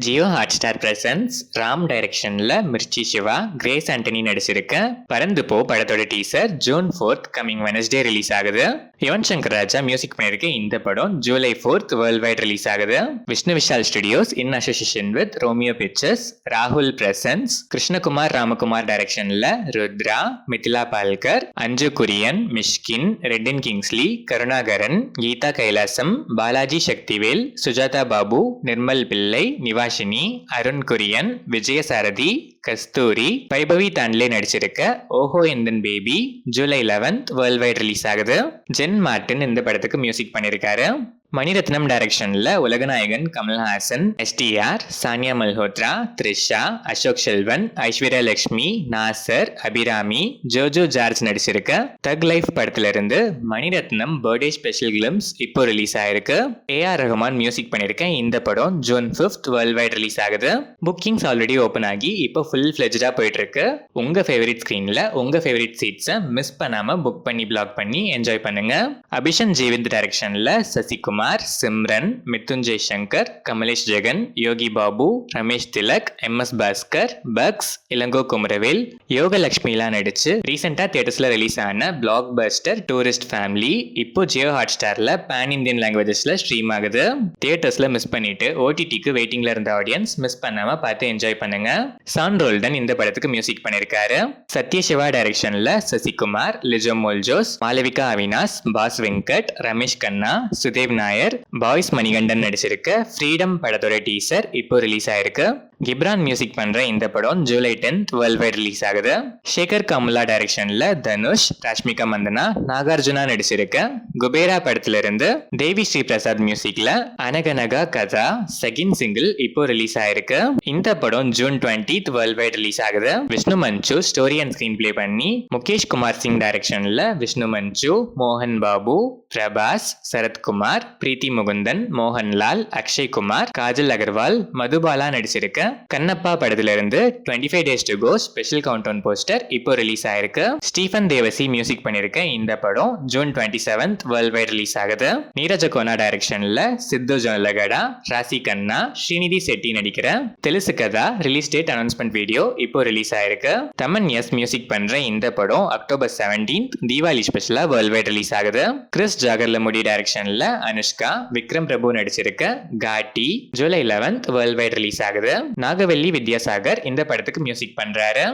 Jio Hotstar presence Ram டைரக்ஷன்ல Mirchi Siva, grace Antony நடிச்சிருக்க பறந்து போ படத்தோட teaser June 4 coming Wednesday release ஆகுது. யுவன் சங்கர் ராஜா மியூசிக் பண்ணிருக்க இந்த படம் ஜூலை 4 வேர்ல்ட் வைட் ரிலீஸ் ஆகுது. Vishnu Vishal studios in association with Romeo pictures, ராகுல் பிரசன்ஸ், கிருஷ்ணகுமார் ராமகுமார் டைரக்ஷன்ல ருத்ரா, மிதிலா பால்கர், அஞ்சு குரியன், மிஷ்கின், ரெட்டின் கிங்ஸ்லி, கருணாகரன், கீதா கைலாசம், பாலாஜி சக்திவேல், சுஜாதா பாபு, நிர்மல் பிள்ளை, நிவாஷினி, அருண் குரியன், விஜயசாரதி, கஸ்தூரி, வைபவி தாண்ட்லே நடிச்சிருக்க ஓஹோ எந்தன் baby July 11 world wide release ஆகுது. ஜென் மார்டின் இந்த படத்துக்கு மியூசிக் பண்ணிருக்காரு. மணிரத்னம் டைரக்ஷன்ல உலகநாயகன் கமல்ஹாசன், எஸ்டிஆர், சானியா மல்ஹோத்ரா, த்ரிஷா, அசோக் செல்வன், ஐஸ்வர்யா லட்சுமி, நாசர், அபிராமி, ஜோஜோ ஜார்ஜ் நடிச்சிருக்க தக் லைஃப் படத்துல இருந்து மணிரத்னம் பர்த்டே ஸ்பெஷல் கிளிம்ஸ் இப்போ ரிலீஸ் ஆயிருக்கு. ஏஆர் ரஹ்மான் மியூசிக் பண்ணிருக்க இந்த படம் ஜூன் 5 வேர்ல்ட் வைட் ரிலீஸ் ஆகுது. புக்கிங்ஸ் ஆல்ரெடி ஓபன் ஆகி இப்போ ஃபுல் ஃபிளெஜ்டா போயிட்டு இருக்கு. உங்க ஃபேவரட் ஸ்கிரீன்ல உங்க ஃபேவரட் சீட்ஸை மிஸ் பண்ணாம புக் பண்ணி பிளாக் பண்ணி என்ஜாய் பண்ணுங்க. அபிஷன் ஜீவிந்த் டைரக்ஷன்ல சசிகுமார், சிம்ரன், மித்துஞ்சய் சங்கர், கமலேஷ் ஜெகன், யோகி பாபு, ரமேஷ் திலக், எம்எஸ் பாஸ்கர், பக்ஸ், இளங்கோ குமரவேல், யோகலட்சுமிலாம் நடிச்சு ரீசெண்டா தியேட்டர்ஸ்ல ரிலீஸ் ஆன பிளாக் பஸ்டர் டூரிஸ்ட் ஃபேமிலி இப்போ ஜியோ ஹாட்ஸ்டார்ல பேன் இந்தியன் லாங்குவேஜஸ்ல ஸ்ட்ரீம் ஆகுது. தியேட்டர்ஸ்ல மிஸ் பண்ணிட்டு ஓடிடிக்கு வெயிட்டிங்ல இருந்த ஆடியன்ஸ் மிஸ் பண்ணாம பார்த்து என்ஜாய் பண்ணுங்க. சான் ரோல்டன் இந்த படத்துக்கு மியூசிக் பண்ணிருக்காரு. சத்யசிவா டைரக்ஷன்ல Sasikumar, Lijo மோல்ஜோஸ், Malavika Avenis, pass Venkat, Ramesh Kanna, Sudev Nair, boys Manikandan நடிச்சிருக்க freedom படத்தோட டீசர் இப்போ ரிலீஸ் ஆயிருக்கு. கிப்ரான் மியூசிக் பண்ற இந்த படம் ஜூலை 10 வேர்ல்ட் வைட் ரிலீஸ் ஆகுது. சேகர் கமுலா டைரக்ஷன்ல தனுஷ், ராஷ்மிகா மந்தனா, நாகார்ஜுனா நடிச்சிருக்க குபேரா படத்துல இருந்து தேவி ஸ்ரீ பிரசாத் மியூசிக்ல அனகனகா கதா செகண்ட் சிங்கிள் இப்போ ரிலீஸ் ஆயிருக்கு. இந்த படம் ஜூன் 20 வேர்ல்ட் வைட் ரிலீஸ் ஆகுது. விஷ்ணு மஞ்சு ஸ்டோரி அண்ட் ஸ்கிரீன் பிளே பண்ணி முகேஷ் குமார் சிங் டைரக்ஷன்ல விஷ்ணு மஞ்சு, மோகன் பாபு, பிரபாஸ், சரத்குமார், பிரீத்தி முகுந்தன், மோகன்லால், அக்ஷய் குமார், காஜல் அகர்வால், மதுபாலா நடிச்சிருக்க கண்ணப்பா படத்துல இருந்து 25 Days to Go special countdown poster இப்போ ரிலீஸ் ஆயிருக்கு. ஸ்டீஃபன் தேவசி மியூசிக் பண்ணிருக்க இந்த படம் ஜூன் 27 வேர்ல்ட் வைட் ரிலீஸ் ஆகுது. நீரஜ கோனா டைரக்ஷன்ல சித்து ஜொல்லகடா, ராசி கண்ணா, ஸ்ரீநிதி செட்டி நடிக்கிற தெலுசு கதா ரிலீஸ் டேட் அனௌன்ஸ்மெண்ட் வீடியோ இப்போ ரிலீஸ் ஆயிருக்கு. தமன் எஸ் மியூசிக் பண்ற இந்த படம் அக்டோபர் 17 தீபாவளி ஸ்பெஷலா வேர்ல்ட் வைட் ரிலீஸ் ஆகுது. கிறிஸ் ஜாகர்லமுடி டைரக்ஷன்ல அனுஷ்கா, விக்ரம் பிரபு நடிச்சிருக்க காட்டி ஜூலை 11 வேர்ல்ட் வைட் ரிலீஸ் ஆகுது. நாகவல்லி வித்யாசாகர் இந்த படத்துக்கு மியூசிக் பண்றாரு.